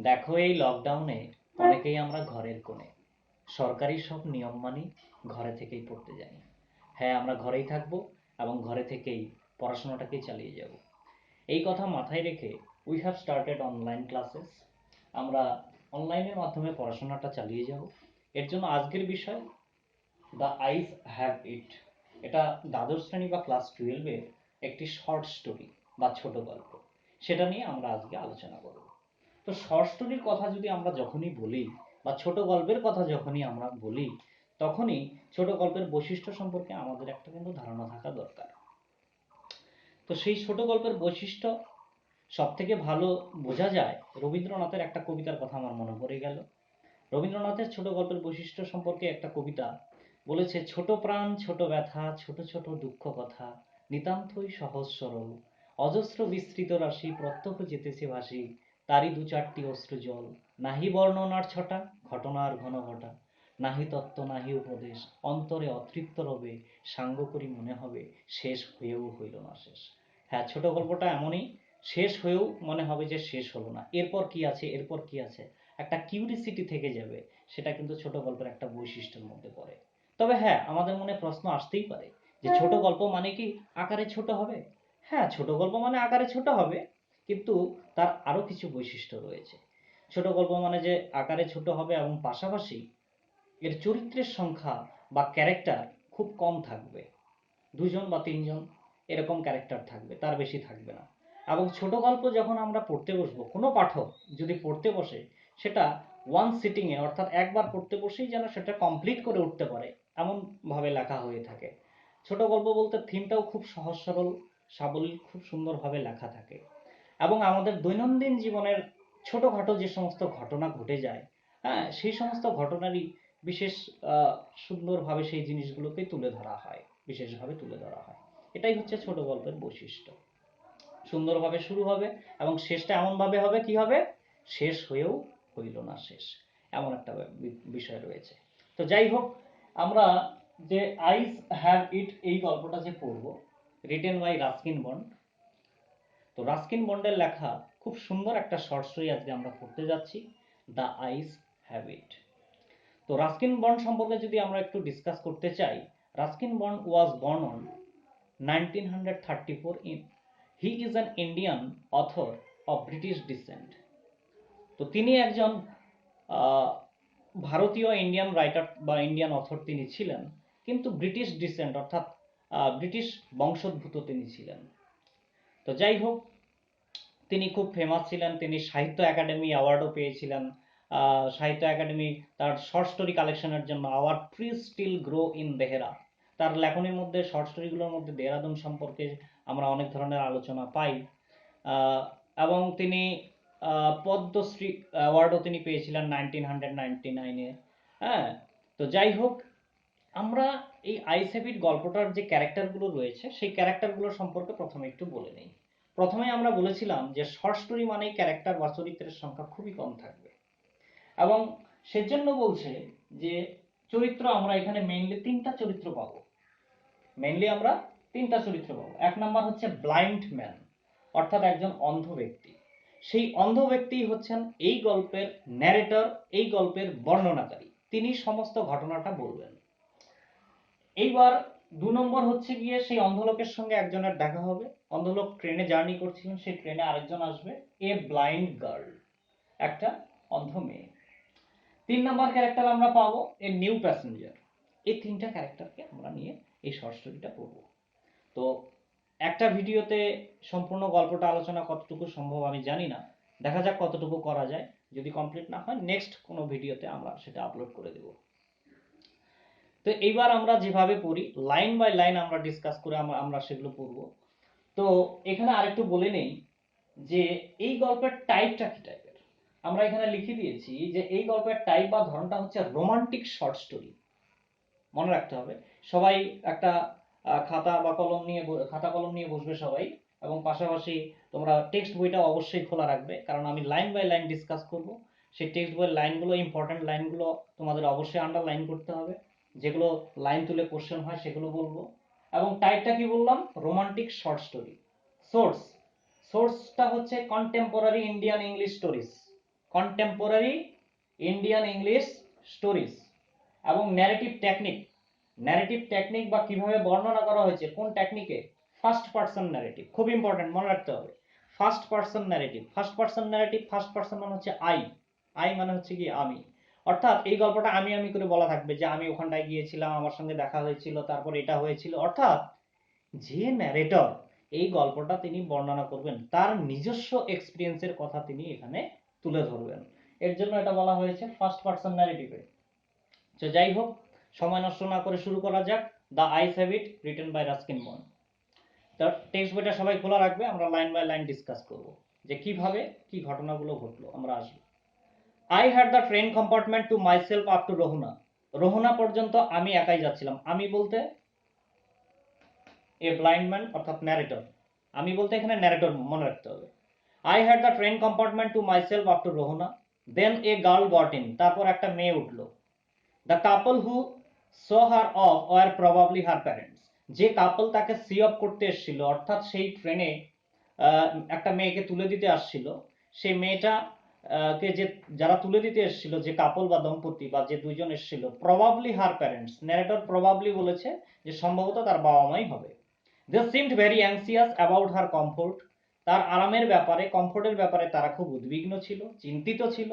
দেখো, এই লকডাউনে অনেকেই আমরা ঘরের কোণে সরকারি সব নিয়ম মানি, ঘরে থেকেই পড়তে জানি। হ্যাঁ, আমরা ঘরেই থাকবো এবং ঘরে থেকেই পড়াশোনাটাকেই চালিয়ে যাব। এই কথা মাথায় রেখে we have started online classes. আমরা অনলাইনের মাধ্যমে পড়াশোনাটা চালিয়ে যাব। এর জন্য আজকের বিষয় দ্য আইস হ্যাভ ইট। এটা দ্বাদশ শ্রেণী বা ক্লাস 12-এর একটি শর্ট স্টোরি বা ছোট গল্প। সেটা নিয়ে আমরা আজকে আলোচনা করব। তো শর্ট স্টোরির কথা যদি আমরা যখনই বলি বা ছোট গল্পের কথা যখনই আমরা বলি, তখনই ছোট গল্পের বৈশিষ্ট্য সম্পর্কে আমাদের একটা কিন্তু ধারণা থাকা দরকার। তো সেই ছোট গল্পের বৈশিষ্ট্য সব থেকে ভালো বোঝা যায় রবীন্দ্রনাথের একটা কবিতার কথা আমার মনে পড়ে গেল। রবীন্দ্রনাথের ছোট গল্পের বৈশিষ্ট্য সম্পর্কে একটা কবিতা বলেছে, ছোট প্রাণ ছোট ব্যথা, ছোট ছোট দুঃখ কথা, নিতান্তই সহজ সরল, অজস্র বিস্তৃত রাশি প্রত্যহ যেতেছে ভাসি, তারই দু চারটি অশ্রু জল, নাহি বর্ণনার ছটা, ঘটনার ঘন ঘটা, নাহি তত্ত্ব নাহি উপদেশ, অন্তরে অতৃপ্ত রবে, সাঙ্গ করি মনে হবে, শেষ হয়েও হইল না শেষ। হ্যাঁ, ছোট গল্পটা এমনই, শেষ হয়েও মনে হবে যে শেষ হলো না, এরপর কি আছে, এরপর কি আছে, একটা কিউরিসিটি থেকে যাবে। সেটা কিন্তু ছোট গল্পের একটা বৈশিষ্ট্যের মধ্যে পড়ে। তবে হ্যাঁ, আমাদের মনে প্রশ্ন আসতেই পারে যে ছোট গল্প মানে কি আকারে ছোট হবে? হ্যাঁ, ছোট গল্প মানে আকারে ছোট হবে, কিন্তু তার আরো কিছু বৈশিষ্ট্য রয়েছে। ছোট গল্প মানে যে আকারে ছোট হবে এবং পাশাপাশি এর চরিত্রের সংখ্যা বা ক্যারেক্টার খুব কম থাকবে। দুজন বা তিনজন এরকম ক্যারেক্টার থাকবে, তার বেশি থাকবে না। এবং ছোট গল্প যখন আমরা পড়তে বসবো, কোনো পাঠক যদি পড়তে বসে, সেটা ওয়ান সিটিংয়ে অর্থাৎ একবার পড়তে বসেই যেন সেটা কমপ্লিট করে উঠতে পারে, এমনভাবে লেখা হয়ে থাকে। ছোট গল্প বলতে থিমটাও খুব সহজ সরল সাবলীল, খুব সুন্দরভাবে লেখা থাকে। এবং আমাদের দৈনন্দিন জীবনের ছোটোখাটো যে সমস্ত ঘটনা ঘটে যায়, হ্যাঁ, সেই সমস্ত ঘটনারই বিশেষ সুন্দরভাবে সেই জিনিসগুলোকে তুলে ধরা হয়, বিশেষভাবে তুলে ধরা হয়। এটাই হচ্ছে ছোট গল্পের বৈশিষ্ট্য। সুন্দরভাবে শুরু হবে এবং শেষটা এমনভাবে হবে, কি হবে, শেষ হয়েও হইল না শেষ, এমন একটা বিষয় রয়েছে। তো যাই হোক, আমরা যে আইস হ্যাভ ইট এই গল্পটা যে পড়বো, রিটেন বাই রাস্কিন বন্ড। তো রাস্কিন বন্ডের লেখা খুব সুন্দর একটা শর্ট স্টোরি আজকে আমরা পড়তে যাচ্ছি, দ্য আইস হ্যাভ ইট। তো রাস্কিন বন্ড সম্পর্কে যদি আমরা একটু ডিসকাস করতে চাই, Ruskin bond was born on 1934 in he is an Indian author of British descent. তো তিনি একজন ভারতীয় ইন্ডিয়ান রাইটার বা ইন্ডিয়ান অথর তিনি ছিলেন, কিন্তু ব্রিটিশ ডিসেন্ট অর্থাৎ ব্রিটিশ বংশোদ্ভূত তিনি ছিলেন। তো যাই হোক, তিনি খুব ফেমাস ছিলেন, তিনি সাহিত্য একাডেমি অ্যাওয়ার্ডও পেয়েছিলেন। সাহিত্য একাডেমি তার শর্ট স্টোরি কালেকশনের জন্য our trees still grow in Dehra, তার লেখনীর মধ্যে শর্ট স্টোরিগুলোর মধ্যে দেহরাদুন সম্পর্কে আমরা অনেক ধরনের আলোচনা পাই। এবং তিনি পদ্মশ্রী অ্যাওয়ার্ডও তিনি পেয়েছিলেন 1999-এ। হ্যাঁ, তো যাই হোক, আমরা এই আইসেভিট গল্পটার যে ক্যারেক্টারগুলো রয়েছে সেই ক্যারেক্টারগুলো সম্পর্কে প্রথমে একটু বলে নেই। প্রথমে আমরা বলেছিলাম যে শর্ট স্টোরি মানেই ক্যারেক্টার বা চরিত্রের সংখ্যা খুবই কম থাকবে, এবং সেজন্য বলছে যে চরিত্র আমরা এখানে মেইনলি তিনটা চরিত্র পাবো। মেইনলি আমরা তিনটা চরিত্র পাবো। এক নাম্বার হচ্ছে ব্লাইন্ড ম্যান, অর্থাৎ একজন অন্ধ ব্যক্তি। সেই অন্ধ ব্যক্তি হচ্ছেন এই গল্পের ন্যারেটর, এই গল্পের বর্ণনাকারী, তিনি সমস্ত ঘটনাটা বলবেন। এইবার দু নম্বর হচ্ছে গিয়ে সেই অন্ধলোকের সঙ্গে একজনের দেখা হবে, অন্ধলোক ট্রেনে জার্নি করছিলেন, সেই ট্রেনে আরেকজন আসবে, এ ব্লাইন্ড গার্ল, একটা অন্ধ মেয়ে। তিন নম্বর ক্যারেক্টার আমরা পাবো এ নিউ প্যাসেঞ্জার। এই তিনটা ক্যারেক্টারকে আমরা নিয়ে এই শর্ট স্টোরিটা পড়বো। তো একটা ভিডিওতে সম্পূর্ণ গল্পটা আলোচনা কতটুকু সম্ভব আমি জানি না, দেখা যাক কতটুকু করা যায়। যদি কমপ্লিট না হয় নেক্সট কোনো ভিডিওতে আমরা সেটা আপলোড করে দেব। তো এইবার আমরা যেভাবে পড়ি, লাইন বাই লাইন আমরা ডিসকাস করে আমরা সেগুলো পড়ব। তো এখানে আরেকটু বলে নেই যে এই গল্পের টাইপটা কি টাইপের। আমরা এখানে লিখে দিয়েছি যে এই গল্পের টাইপ বা ধরনটা হচ্ছে রোমান্টিক শর্ট স্টোরি। মনে রাখতে হবে, সবাই একটা খাতা কলম নিয়ে বসবে সবাই, এবং পাশাপাশি তোমরা টেক্সট বইটা অবশ্যই খোলা রাখবে, কারণ আমি লাইন বাই লাইন ডিসকাস করব। সেই টেক্সট বইয়ের লাইনগুলো, ইম্পর্টেন্ট লাইনগুলো তোমাদের অবশ্যই আন্ডারলাইন করতে হবে, যেগুলো লাইন তুলে কোশ্চেন হয় সেগুলো বলবো। এবং টাইপটা কি বললাম, রোমান্টিক শর্ট স্টোরি। সোর্সটা হচ্ছে contemporary Indian English stories, contemporary Indian English stories এবং ন্যারেটিভ টেকনিক বা কিভাবে বর্ণনা করা হয়েছে কোন টেকনিকে, ফার্স্ট পার্সন ন্যারেটিভ, খুব ইম্পর্টেন্ট, মনে রাখতে হবে। First person narrative, first person মানে হচ্ছে আই মানে হচ্ছে কি আমি, অর্থাৎ এই গল্পটা আমি আমি করে বলা থাকবে যে আমি ওখানটায় গিয়েছিলাম, আমার সঙ্গে দেখা হয়েছিল, তারপর এটা হয়েছিল, অর্থাৎ যে ন্যারেটর এই গল্পটা তিনি বর্ণনা করবেন তার নিজস্ব এক্সপিরিয়েন্সের কথা তিনি এখানে তুলে ধরবেন, এর জন্য এটা বলা হয়েছে ফার্স্ট পার্সন ন্যারেটিভে। তো যাই হোক, সময় নষ্ট না করে শুরু করা যাক। The eyes have it written by Ruskin Bond. তো টেক্সট বইটা সবাই খোলা রাখবে, আমরা লাইন বাই লাইন ডিসকাস করব যে কিভাবে কি ঘটনাগুলো ঘটলো, আমরা আসবো। I had the train compartment to myself up to Rohana. Rohana পর্যন্ত আমি একাই যাচ্ছিলাম, আমি বলতে এ ব্লাইন্ড ম্যান অর্থাৎ ন্যারেটর, আমি বলতে এখানে ন্যারেটর মনে রাখতে হবে। I had the train compartment to myself up to Rohana, then a girl got in, তারপর একটা মেয়ে উঠলো। The couple who saw her off were probably her parents, যে কাপল তাকে সি অফ করতে এসেছিল, অর্থাৎ সেই ট্রেনে একটা মেয়েকে তুলে দিতে আসছিল, সেই মেয়েটা কে যে যারা তুলে দিতে এসেছিল, যে কাপল বা দম্পতি বা যে দুইজন এসেছিল, probably her parents, narrator probably বলেছে যে সম্ভবত তার বাবা মাই হবে। They seemed very anxious about her comfort, তার আরামের ব্যাপারে, কমফোর্টের ব্যাপারে তারা খুব উদ্বিগ্ন ছিল, চিন্তিত ছিল।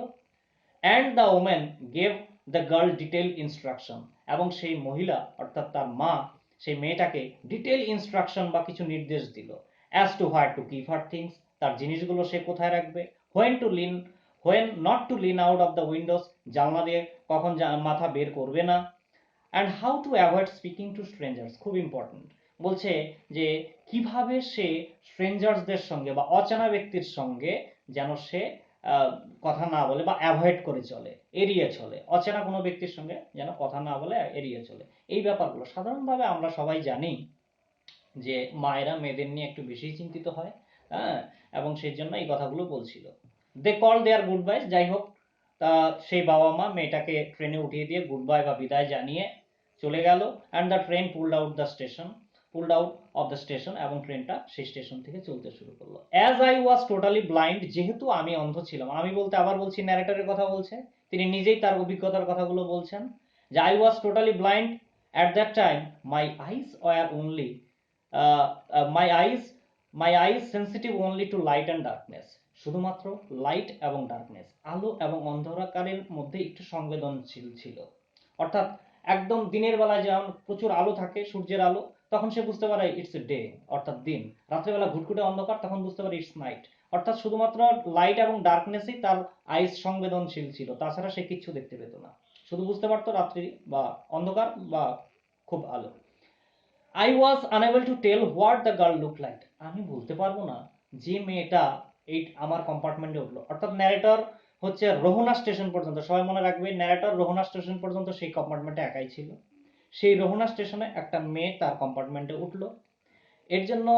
And the women gave the girl detail instruction, এবং সেই মহিলা অর্থাৎ তার মা সেই মেয়েটাকে ডিটেল ইনস্ট্রাকশন বা কিছু নির্দেশ দিল, as to where to keep her things, তার জিনিসগুলো সে কোথায় রাখবে, when not to Lin out of the Windows, জানলা দিয়ে কখন মাথা বের করবে না, and how to avoid speaking two strangers, খুব ইম্পর্টেন্ট, বলছে যে কিভাবে সে স্ট্রেঞ্জার্সদের সঙ্গে বা অচেনা ব্যক্তির সঙ্গে যেন সে কথা না বলে বা অ্যাভয়েড করে চলে, এড়িয়ে চলে, অচেনা কোনো ব্যক্তির সঙ্গে যেন কথা না বলে এড়িয়ে চলে। এই ব্যাপারগুলো সাধারণভাবে আমরা সবাই জানি যে মায়েরা মেয়েদের নিয়ে একটু বেশি চিন্তিত হয়, হ্যাঁ, এবং সেই জন্য এই কথাগুলো বলছিল। দে কল দেয়ার গুড বাই, যাই হোক, তা সেই বাবা মা মেয়েটাকে ট্রেনে উঠিয়ে দিয়ে গুড বাই বা বিদায় জানিয়ে চলে গেল। And the train pulled out of the station, এবং ট্রেনটা সেই স্টেশন থেকে চলতে শুরু করলো। As I was totally blind, যেহেতু আমি অন্ধ ছিলাম, আমি বলতে আবার বলছি ন্যারেটরের কথা বলছে, তিনি নিজেই তার অভিজ্ঞতার কথাগুলো বলছেন যে I was totally blind at that time, my eyes were only my eyes sensitive only to light and darkness, শুধুমাত্র লাইট এবং ডার্কনেস, আলো এবং অন্ধকারের মধ্যে একটু সংবেদনশীল ছিল, অর্থাৎ একদম দিনের বেলায় যেমন প্রচুর আলো থাকে, সূর্যের আলো, তখন সে বুঝতে পারে ইটস ডে অর্থাৎ দিন, রাত্রেবেলা ঘুটঘুটে অন্ধকার, তখন বুঝতে পারে ইটস নাইট, অর্থাৎ শুধুমাত্র লাইট এবং ডার্কনেসই তার আইস সংবেদনশীল ছিল, তাছাড়া সে কিচ্ছু দেখতে পেত না, শুধু বুঝতে পারতো রাত্রি বা অন্ধকার বা খুব আলো। I was unable to tell what the girl look like, আমি বলতে পারবো না যে মেয়েটা এই আমার কম্পার্টমেন্টে উঠলো, অর্থাৎ ন্যারেটর হচ্ছে রোহনা স্টেশন পর্যন্ত, সবাই মনে রাখবে ন্যারেটর রোহনা স্টেশন পর্যন্ত সেই কম্পার্টমেন্টে একাই ছিল, সেই রোহনা স্টেশনে একটা মেয়ে তার কম্পার্টমেন্টে উঠলো। এর জন্য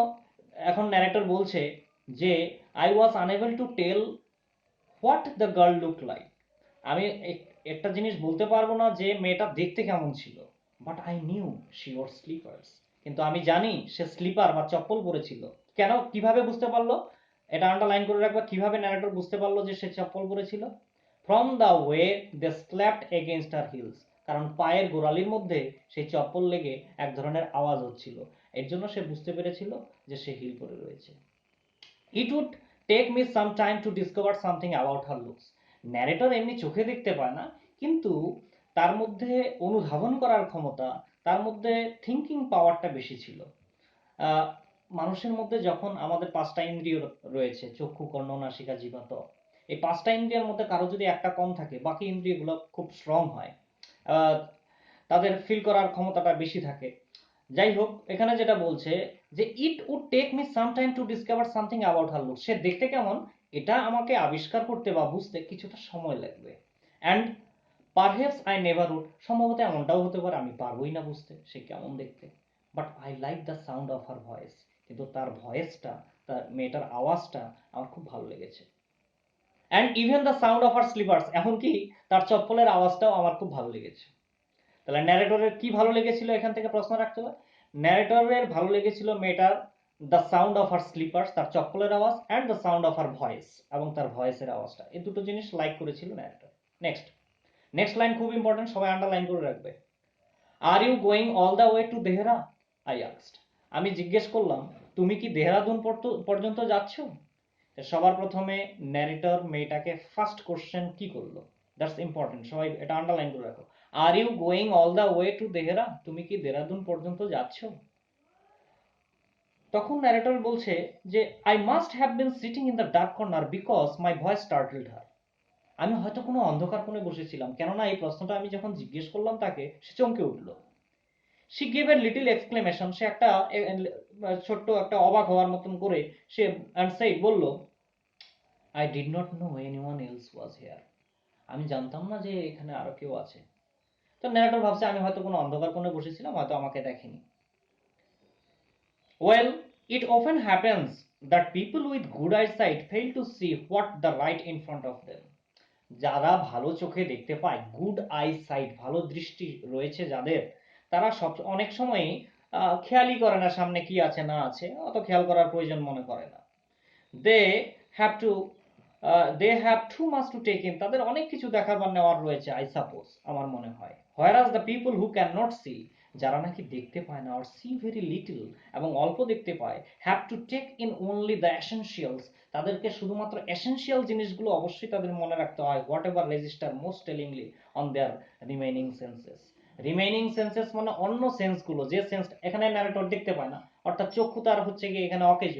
এখন ন্যারেটর বলছে যে I was unable to tell what the girl look like, আমি একটা জিনিস বলতে পারবো না যে মেয়েটা দেখতে কেমন ছিল, but I knew she or sleepers, কিন্তু আমি জানি সে স্লিপার বা চপ্পল পরেছিল। কেন, কিভাবে বুঝতে পারলো, এটা আন্ডারলাইন করে রাখবা, কিভাবে ন্যারেটর বুঝতে পারলো যে সে চপ্পল পরেছিল, from the way they slapped against her heels, কারণ পায়ের গোড়ালির মধ্যে সেই চপ্পল লেগে এক ধরনের আওয়াজ হচ্ছিল, এর জন্য সে বুঝতে পেরেছিল যে সে হিল পরে রয়েছে। It would take me some time to discover something about her looks, narrator এমনি চোখে দেখতে পায় না, কিন্তু তার মধ্যে অনুধাবন করার ক্ষমতা, তার মধ্যে থিঙ্কিং পাওয়ারটা বেশি ছিল। মানুষের মধ্যে যখন আমাদের পাঁচটা ইন্দ্রিয় রয়েছে, চক্ষু, কর্ণ, নাসিকা, জিহ্বা, ত্বক, এই পাঁচটা ইন্দ্রিয়ের মধ্যে কারো যদি একটা কম থাকে, বাকি ইন্দ্রিয়গুলো খুব স্ট্রং হয়, তাদের ফিল করার ক্ষমতাটা বেশি থাকে। যাই হোক, এখানে যেটা বলছে যে it would take me some time to discover something about her look, সে দেখতে কেমন এটা আমাকে আবিষ্কার করতে বা বুঝতে কিছুটা সময় লাগবে। And perhaps I never would, সম্ভবত এমনটাও হতে পারে আমি পারবোই না বুঝতে সে কেমন দেখতে, but I like the sound of her voice, কিন্তু তার ভয়েসটা, তার মেয়েটার আওয়াজটা আমার খুব ভালো লেগেছে। And even the sound of her sleepers, এমনকি তার চপ্পলের আওয়াজটাও আমার খুব ভালো লেগেছে। তাহলে ন্যারেটরের কি ভালো লেগেছিল, এখান থেকে প্রশ্ন রাখতে হবে। ন্যারেটরের ভালো লেগেছিল মেয়েটার the sound of her sleepers, তার চপ্পলের আওয়াজ, and the sound of her voice, এবং তার ভয়েসের আওয়াজটা, এই দুটো জিনিস লাইক করেছিল ন্যারেটর। নেক্সট, নেক্সট লাইন খুব ইম্পর্টেন্ট, সবাই আন্ডারলাইন করে রাখবে। আর you going all the way to Dehra, I asked, আমি জিজ্ঞেস করলাম তুমি কি দেহরাদুন পর্যন্ত যাচ্ছ? সবার প্রথমে ন্যারেটর মেয়েটাকে ফার্স্ট কোশ্চেন কি করলো, দ্যাটস ইম্পর্টেন্ট, সবাই এটা আন্ডারলাইন করে রাখো। Are you going all the way to Dehra, তুমি কি দেহরাদুন পর্যন্ত যাচ্ছ? তখন ন্যারেটর বলছে যে I must have been sitting in the dark corner because my voice startled her, আমি হয়তো কোনো অন্ধকার কোণে বসেছিলাম, কেননা এই প্রশ্নটা আমি যখন জিজ্ঞেস করলাম তাকে, সে চমকে উঠল। She gave a little exclamation, সে একটা ছোট্ট একটা অবাক হওয়ার মতন করে সে অ্যান্ড সেই বলল, I did not know anyone else was here, আমি জানতাম না যে এখানে আরো কেউ আছে। তো ন্যারেটর ভাবছে আমি হয়তো কোনো অন্ধকার কোণে বসেছিলাম, হয়তো আমাকে দেখেনি। Well, it often happens that people with good eyesight fail to see what the right in front of them, যারা ভালো চোখে দেখতে পায়, গুড আই সাইট, ভালো দৃষ্টি রয়েছে যাদের, তারা অনেক সময়ই খেয়ালই করে না সামনে কি আছে না আছে, অত খেয়াল করার প্রয়োজন মনে করে না। They have too they have too much to take in, তাদের অনেক কিছু দেখার বা নেওয়ার রয়েছে, আই সাপোজ, আমার মনে হয়। Whereas the people who can not see, যারা নাকি দেখতে পায় না, অর সি ভেরি লিটল, এবং অল্প দেখতে পায়, have to take in only the essentials, তাদেরকে শুধুমাত্র এসেনশিয়াল জিনিসগুলো অবশ্যই তাদের মনে রাখতে হয়, whatever register most tellingly on their remaining senses. Remaining senses মানে অন্য সেন্সগুলো, যে সেন্স এখানে ন্যারেটর দেখতে পায় না, অর্থাৎ চক্ষু তার হচ্ছে গিয়ে এখানে অকেজ,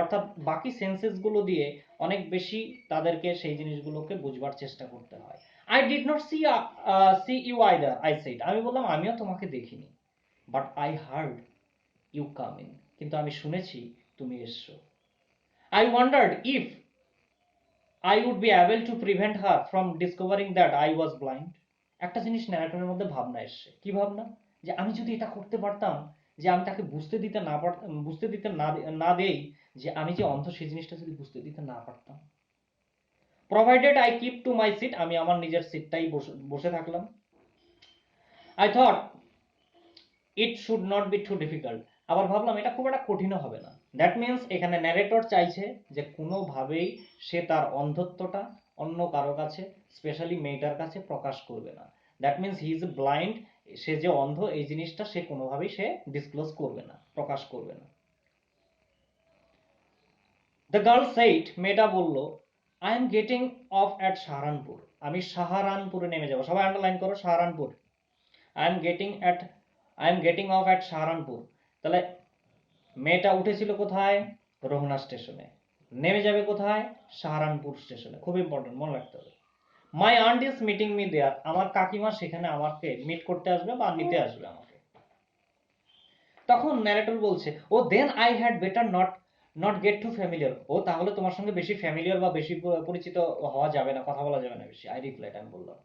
অর্থাৎ বাকি সেন্সেসগুলো দিয়ে অনেক বেশি তাদেরকে সেই জিনিসগুলোকে বুঝবার চেষ্টা করতে হয়। I did not see you either, I said, আমি বললাম আমিও তোমাকে দেখিনি, but I heard you come in, কিন্তু আমি শুনেছি তুমি এসছো। I wondered if I would be able to prevent her from discovering that I was blind. একটা জিনিস ন্যারেটরের মধ্যে ভাবনা এসছে, কি ভাবনা, যে আমি যদি এটা করতে পারতাম, যে আমি তাকে বুঝতে দিতে না দেই যে আমি যে অন্ধ, সেই জিনিসটা যদি বুঝতে দিতে না পারতাম। Provided I keep to my seat, আমি আমার নিজের সিটটাই বসে থাকলাম। I thought it should not be too difficult, আবার ভাবলাম এটা খুব একটা কঠিনও হবে না। দ্যাট মিনস এখানে ন্যারেটর চাইছে যে কোনোভাবেই সে তার অন্ধত্বটা অন্য কারো কাছে, স্পেশালি মেয়েটার কাছে প্রকাশ করবে না। That means he is blind, সে যে অন্ধ এই জিনিসটা সে কোনোভাবেই সে ডিসক্লোজ করবে না, প্রকাশ করবে না। দ্য গার্ল সেইড, মেয়েটা বলল, I am getting of at Saharanpur, আমি সাহারানপুরে নেমে যাব, সবাই আন্ডারলাইন করো Saharanpur. I am getting at I am getting of at Saharanpur, তাহলে মেয়েটা উঠেছিল কোথায়, রোহনা স্টেশনে, নেমে যাবে কোথায়, সাহারানপুর স্টেশনে, খুব ইম্পর্টেন্ট, মনে রাখতে হবে। My aunt is meeting me there, আমার কাকিমা সেখানে আমাকে মিট করতে আসবে বা নিতে আসবে আমাকে। তখন ন্যারেটর বলছে, oh then I had better not not get too familiar, তাহলে তোমার সঙ্গে বেশি ফ্যামিলিয়ার বা বেশি পরিচিত হওয়া যাবে না, কথা বলা যাবে না বেশি, আই রিপ্লাইড, আমি বললাম।